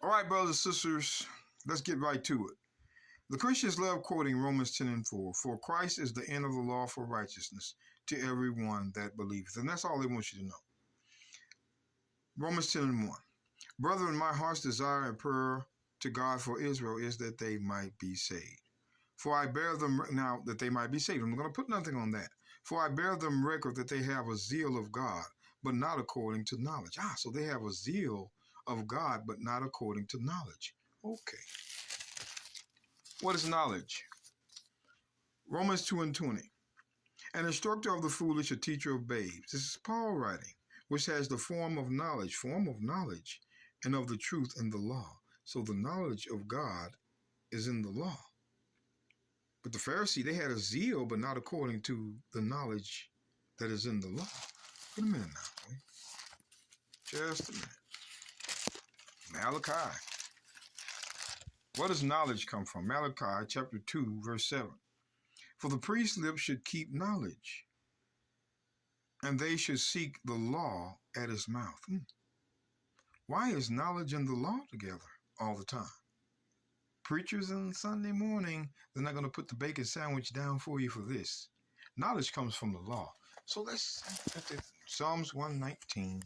All right, brothers and sisters, let's get right to it. The Christians love quoting Romans 10:4. For Christ is the end of the law for righteousness to everyone that believeth. And that's all they want you to know. Romans 10:1. Brethren, my heart's desire and prayer to God for Israel is that they might be saved. For I bear them, now that they might be saved. I'm going to put nothing on that. For I bear them record that they have a zeal of God, but not according to knowledge. So they have a zeal of God, but not according to knowledge. Okay. What is knowledge? Romans 2:20. An instructor of the foolish, a teacher of babes. This is Paul writing, which has the form of knowledge, and of the truth in the law. So the knowledge of God is in the law. But the Pharisee, they had a zeal, but not according to the knowledge that is in the law. Wait a minute now. Boy. Just a minute. Malachi. Where does knowledge come from? Malachi chapter 2, verse 7. For the priest's lips should keep knowledge, and they should seek the law at his mouth. Why is knowledge and the law together all the time? Preachers on Sunday morning, they're not going to put the bacon sandwich down for you for this. Knowledge comes from the law. So let's Psalms 119,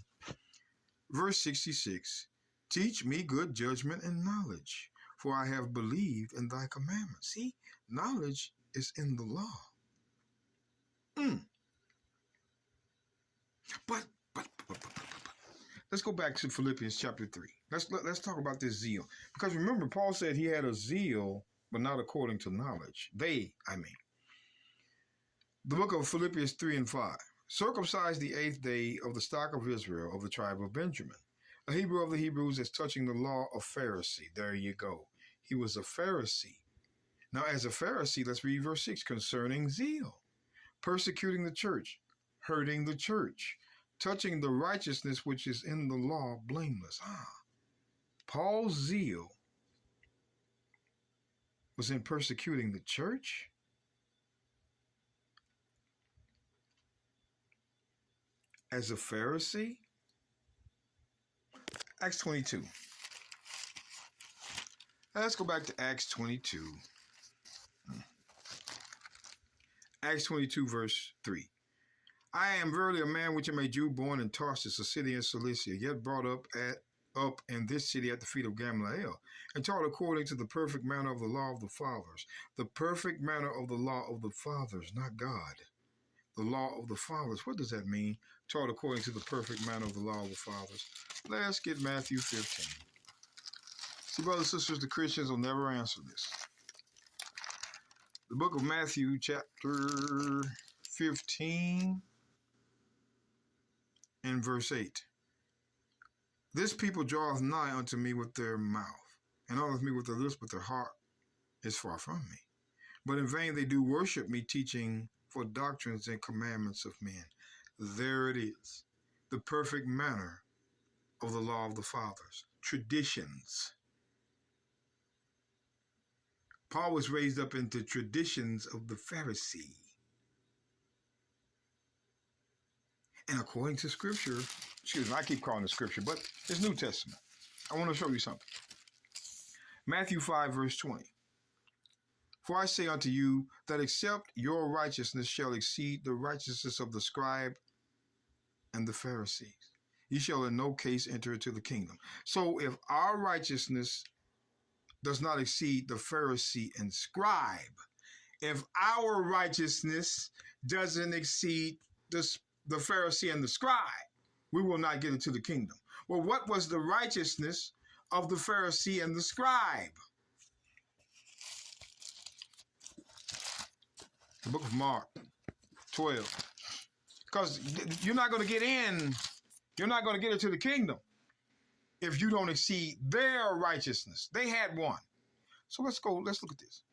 verse 66. Teach me good judgment and knowledge, for I have believed in thy commandments. See, knowledge is in the law. But let's go back to Philippians chapter 3. Let's talk about this zeal. Because remember, Paul said he had a zeal, but not according to knowledge. The book of Philippians 3:5. Circumcised the 8th day of the stock of Israel, of the tribe of Benjamin. A Hebrew of the Hebrews, as touching the law of Pharisee. There you go. He was a Pharisee. Now, as a Pharisee, let's read verse 6, concerning zeal. Persecuting the church, hurting the church, touching the righteousness which is in the law, blameless. Paul's zeal was in persecuting the church? As a Pharisee? Acts 22. Let's go back to Acts 22. Acts 22, verse 3. I am verily a man which am a Jew, born in Tarsus, a city in Cilicia, yet brought up in this city at the feet of Gamaliel, and taught according to the perfect manner of the law of the fathers. The perfect manner of the law of the fathers, not God. The law of the fathers. What does that mean? Taught according to the perfect manner of the law of the fathers. Let's get Matthew 15. See, brothers and sisters, the Christians will never answer this. The book of Matthew, chapter 15, and verse 8. This people draweth nigh unto me with their mouth, and honoreth me with their lips, but their heart is far from me. But in vain they do worship me, teaching for doctrines and commandments of men. There it is. The perfect manner of the law of the fathers. Traditions. Paul was raised up into traditions of the Pharisee. And according to Scripture, I keep calling it Scripture, but it's New Testament. I want to show you something. Matthew 5, verse 20. For I say unto you that except your righteousness shall exceed the righteousness of the scribe and the Pharisees, ye shall in no case enter into the kingdom. So if our righteousness does not exceed the Pharisee and scribe, if our righteousness doesn't exceed the Pharisee and the scribe, we will not get into the kingdom. Well, what was the righteousness of the Pharisee and the scribe? The book of Mark 12. Because you're not going to get into the kingdom if you don't exceed their righteousness. They had one. So let's look at this.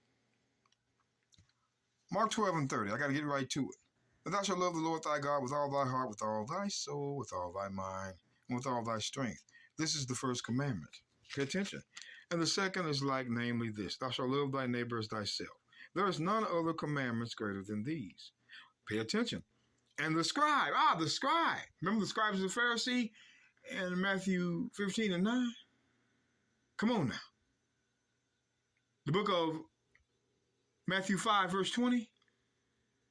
Mark 12 and 30. I got to get right to it. But thou shalt love the Lord thy God with all thy heart, with all thy soul, with all thy mind, and with all thy strength. This is the first commandment. Pay attention. And the second is like, namely this, thou shalt love thy neighbor as thyself. There is none other commandments greater than these. Pay attention. And the scribe. The scribe. Remember the scribes of the Pharisee in Matthew 15 and 9? Come on now. The book of Matthew 5, verse 20.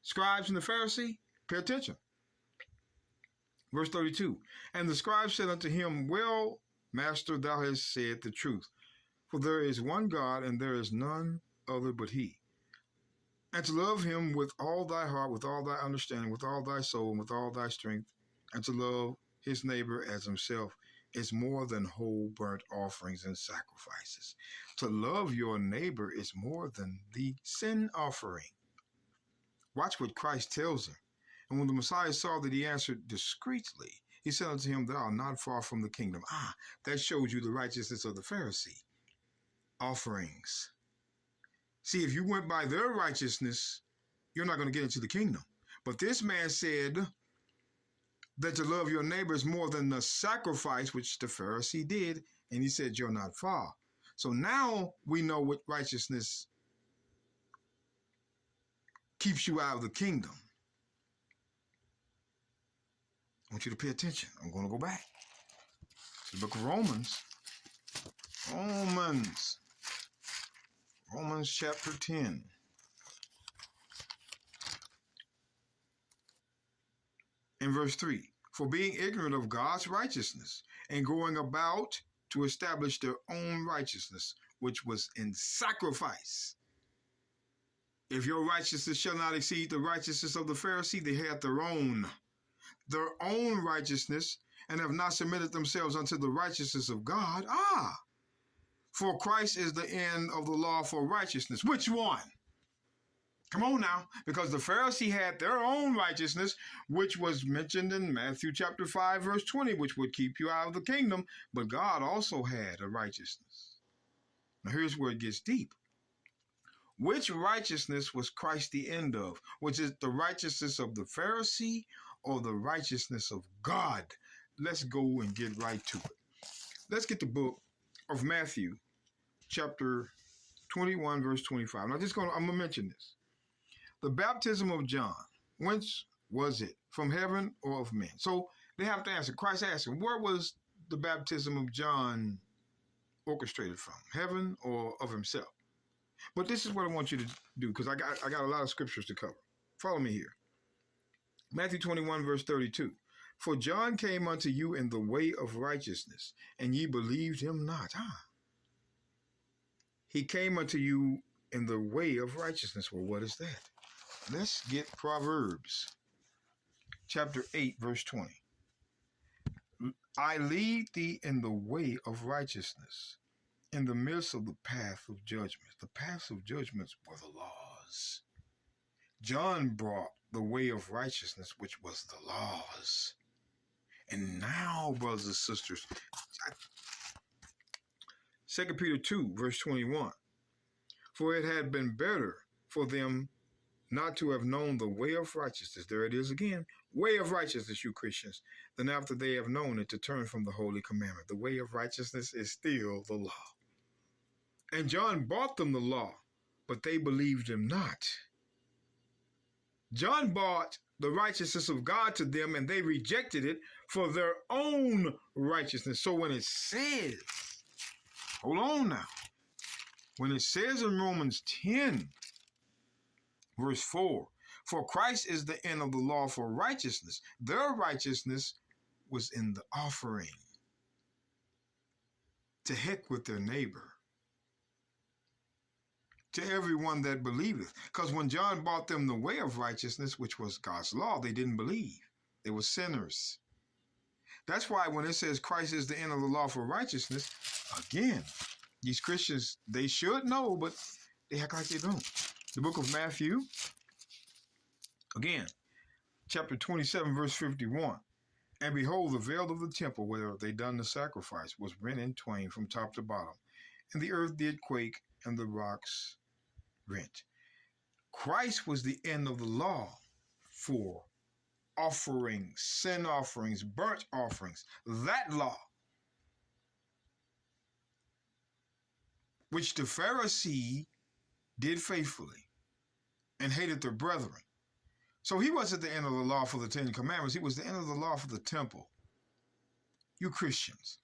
Scribes and the Pharisee, pay attention. Verse 32. And the scribe said unto him, Well, Master, thou hast said the truth. For there is one God, and there is none other but he. And to love him with all thy heart, with all thy understanding, with all thy soul, and with all thy strength, and to love his neighbor as himself is more than whole burnt offerings and sacrifices. To love your neighbor is more than the sin offering. Watch what Christ tells him. And when the Messiah saw that he answered discreetly, he said unto him, Thou art not far from the kingdom. That shows you the righteousness of the Pharisee. Offerings. See, if you went by their righteousness, you're not going to get into the kingdom. But this man said that to love your neighbor is more than the sacrifice, which the Pharisee did. And he said, You're not far. So now we know what righteousness keeps you out of the kingdom. I want you to pay attention. I'm going to go back to the book of Romans. Romans chapter 10. In verse 3. For being ignorant of God's righteousness and going about to establish their own righteousness, which was in sacrifice. If your righteousness shall not exceed the righteousness of the Pharisee, they had their own righteousness, and have not submitted themselves unto the righteousness of God. For Christ is the end of the law for righteousness. Which one? Come on now, because the Pharisee had their own righteousness, which was mentioned in Matthew chapter 5, verse 20, which would keep you out of the kingdom. But God also had a righteousness. Now here's where it gets deep. Which righteousness was Christ the end of? Was it the righteousness of the Pharisee or the righteousness of God? Let's go and get right to it. Let's get the book of Matthew, chapter 21, verse 25. Now, I'm going to mention this. The baptism of John, whence was it? From heaven or of men? So they have to answer. Christ asked him, where was the baptism of John orchestrated from? Heaven or of himself? But this is what I want you to do, because I got a lot of scriptures to cover. Follow me here. Matthew 21, verse 32. For John came unto you in the way of righteousness, and ye believed him not. He came unto you in the way of righteousness. Well, what is that? Let's get Proverbs chapter 8, verse 20. I lead thee in the way of righteousness, in the midst of the path of judgment. The paths of judgments were the laws. John brought the way of righteousness, which was the laws. And now, brothers and sisters, 2 Peter 2, verse 21. For it had been better for them not to have known the way of righteousness. There it is again. Way of righteousness, you Christians, than after they have known it to turn from the holy commandment. The way of righteousness is still the law. And John brought them the law, but they believed him not. John brought the righteousness of God to them, and they rejected it for their own righteousness. So when it says, hold on now, when it says in Romans 10, verse 4, for Christ is the end of the law for righteousness, their righteousness was in the offering. To heck with their neighbor. To everyone that believeth. Because when John brought them the way of righteousness, which was God's law, they didn't believe. They were sinners. That's why when it says Christ is the end of the law for righteousness, again, these Christians, they should know, but they act like they don't. The book of Matthew, again, chapter 27, verse 51. And behold, the veil of the temple where they done the sacrifice was rent in twain from top to bottom. And the earth did quake, and the rocks rent. Christ was the end of the law for offerings, sin offerings, burnt offerings. That law, which the Pharisee did faithfully and hated their brethren. So he wasn't the end of the law for the Ten Commandments. He was the end of the law for the temple. You Christians.